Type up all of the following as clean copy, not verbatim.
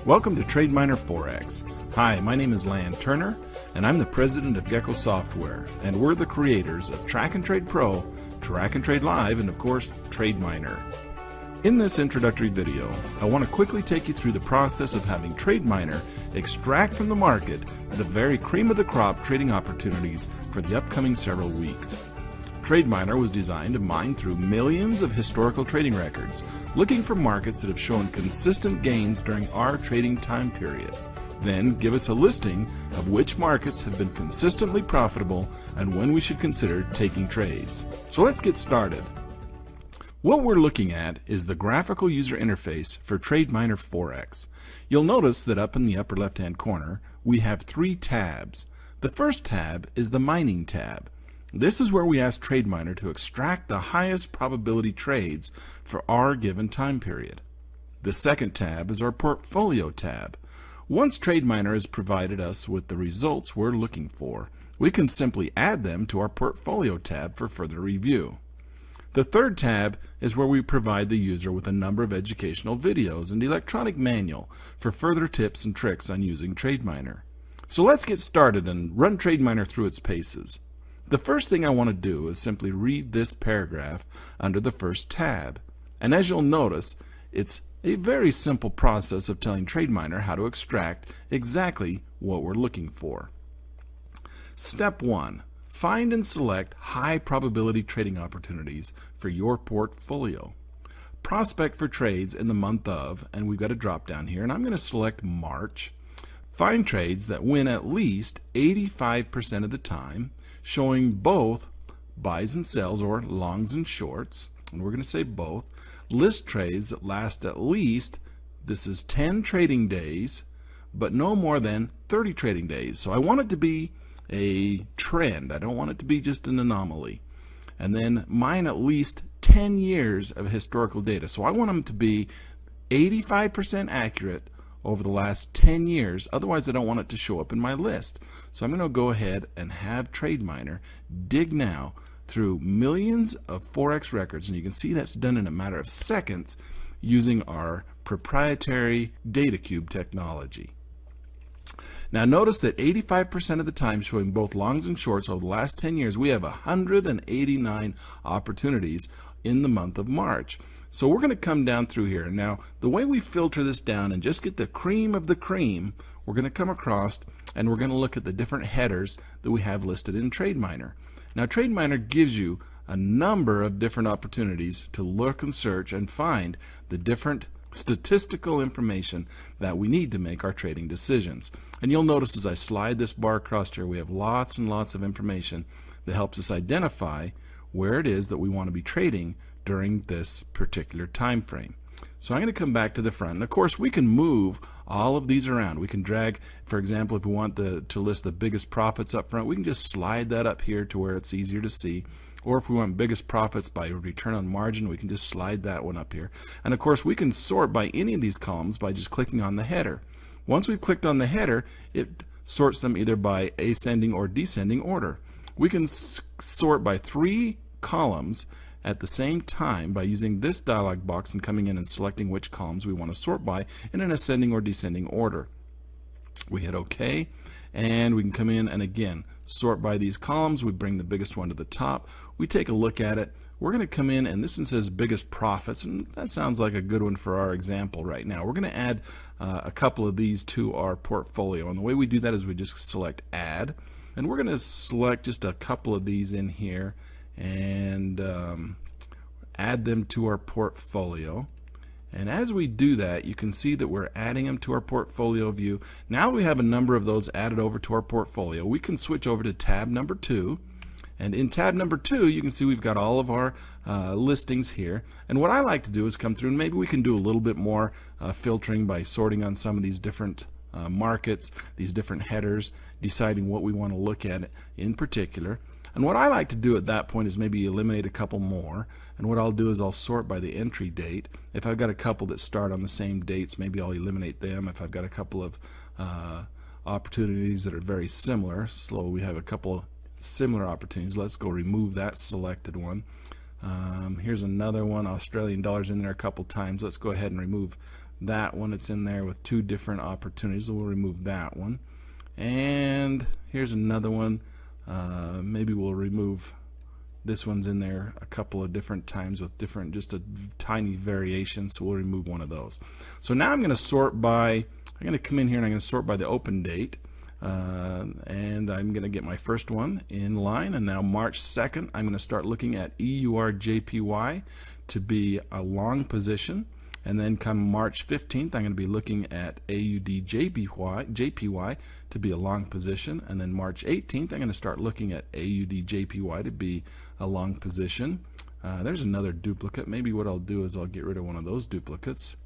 Welcome to Trademiner Forex. Hi, my name is Lan Turner, and I'm the president of Gecko Software, and we're the creators of Track and Trade Pro, Track and Trade Live, and of course, Trademiner. In this introductory video, I want to quickly take you through the process of having Trademiner extract from the market the very cream of the crop trading opportunities for the upcoming several weeks. Trademiner was designed to mine through millions of historical trading records, looking for markets that have shown consistent gains during our trading time period. Then give us a listing of which markets have been consistently profitable and when we should consider taking trades. So let's get started. What we're looking at is the graphical user interface for Trademiner Forex. You'll notice that up in the upper left-hand corner, we have three tabs. The first tab is the Mining tab. This is where we ask Trademiner to extract the highest probability trades for our given time period. The second tab is our Portfolio tab. Once Trademiner has provided us with the results we're looking for, we can simply add them to our Portfolio tab for further review. The third tab is where we provide the user with a number of educational videos and electronic manual for further tips and tricks on using Trademiner. So let's get started and run Trademiner through its paces. The first thing I want to do is simply read this paragraph under the first tab. And as you'll notice, it's a very simple process of telling Trademiner how to extract exactly what we're looking for. Step 1. Find and select high probability trading opportunities for your portfolio. Prospect for trades in the month of, and we've got a drop down here, and I'm going to select March. Find trades that win at least 85% of the time, showing both buys and sells or longs and shorts, and we're going to say both. List trades that last at least, this is 10 trading days, but no more than 30 trading days. So I want it to be a trend. I don't want it to be just an anomaly. And then mine at least 10 years of historical data. So I want them to be 85% accurate over the last 10 years. Otherwise, I don't want it to show up in my list. So I'm going to go ahead and have Trademiner dig now through millions of Forex records. And you can see that's done in a matter of seconds using our proprietary data cube technology. Now notice that 85% of the time, showing both longs and shorts over the last 10 years, we have 189 opportunities in the month of March. So we're going to come down through here. Now the way we filter this down and just get the cream of the cream, we're going to come across and we're going to look at the different headers that we have listed in Trademiner. Now Trademiner gives you a number of different opportunities to look and search and find the different statistical information that we need to make our trading decisions. And you'll notice as I slide this bar across here, we have lots and lots of information that helps us identify where it is that we want to be trading during this particular time frame. So I'm going to come back to the front, and of course we can move all of these around. We can drag, for example, if we want to list the biggest profits up front, we can just slide that up here to where it's easier to see. Or if we want biggest profits by return on margin, we can just slide that one up here. And of course we can sort by any of these columns by just clicking on the header. Once we've clicked on the header, it sorts them either by ascending or descending order. We can sort by 3 columns at the same time by using this dialog box and coming in and selecting which columns we want to sort by in an ascending or descending order. We hit OK, and we can come in and again sort by these columns. We bring the biggest one to the top. We take a look at it. We're going to come in, and this one says biggest profits, and that sounds like a good one for our example right now. We're going to add a couple of these to our portfolio, and the way we do that is we just select add, and we're going to select just a couple of these in here and add them to our portfolio. And as we do that, you can see that we're adding them to our portfolio view. Now we have a number of those added over to our portfolio. We can switch over to tab number 2. And in tab number 2, you can see we've got all of our listings here. And what I like to do is come through, and maybe we can do a little bit more filtering by sorting on some of these different markets, these different headers, deciding what we want to look at in particular. And what I like to do at that point is maybe eliminate a couple more. And what I'll do is I'll sort by the entry date. If I've got a couple that start on the same dates, maybe I'll eliminate them. If I've got a couple of opportunities that are very similar, so we have a couple similar opportunities, let's go remove that selected one. Here's another one, Australian dollars in there a couple times. Let's go ahead and remove that one. It's in there with 2 different opportunities, so we'll remove that one. And here's another one. Maybe we'll remove this one's in there a couple of different times with different, just a tiny variation, so we'll remove one of those. So now I'm going to sort by, I'm going to come in here and I'm going to sort by the open date, and I'm going to get my first one in line. And now March 2nd, I'm going to start looking at EUR-JPY to be a long position. And then come March 15th, I'm going to be looking at AUD-JPY to be a long position. And then March 18th, I'm going to start looking at AUD-JPY to be a long position. There's another duplicate. Maybe what I'll do is I'll get rid of one of those duplicates.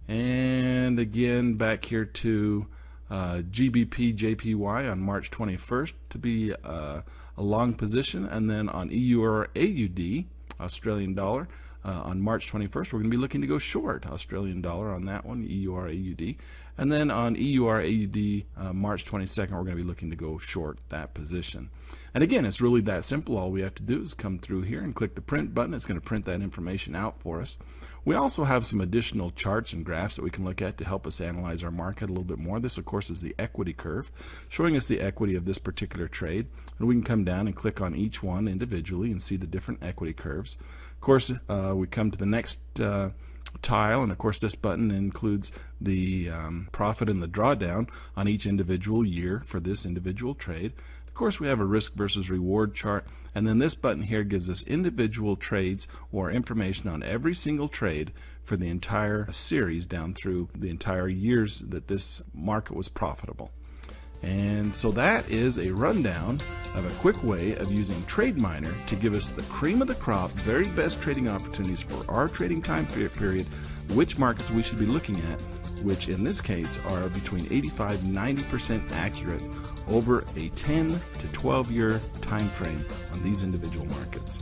And again, back here to GBP-JPY on March 21st to be a long position. And then on EUR-AUD, Australian dollar, on March 21st, we're going to be looking to go short Australian dollar on that one, EUR-AUD. And then on EUR-AUD, March 22nd, we're going to be looking to go short that position. And again, it's really that simple. All we have to do is come through here and click the print button. It's going to print that information out for us. We also have some additional charts and graphs that we can look at to help us analyze our market a little bit more. This, of course, is the equity curve, showing us the equity of this particular trade. And we can come down and click on each one individually and see the different equity curves. Of course, we come to the next tile, and of course this button includes the profit and the drawdown on each individual year for this individual trade. Of course, we have a risk versus reward chart, and then this button here gives us individual trades or information on every single trade for the entire series down through the entire years that this market was profitable. And so that is a rundown of a quick way of using Trademiner to give us the cream of the crop, very best trading opportunities for our trading time period, which markets we should be looking at, which in this case are between 85 and 90% accurate over a 10 to 12 year time frame on these individual markets.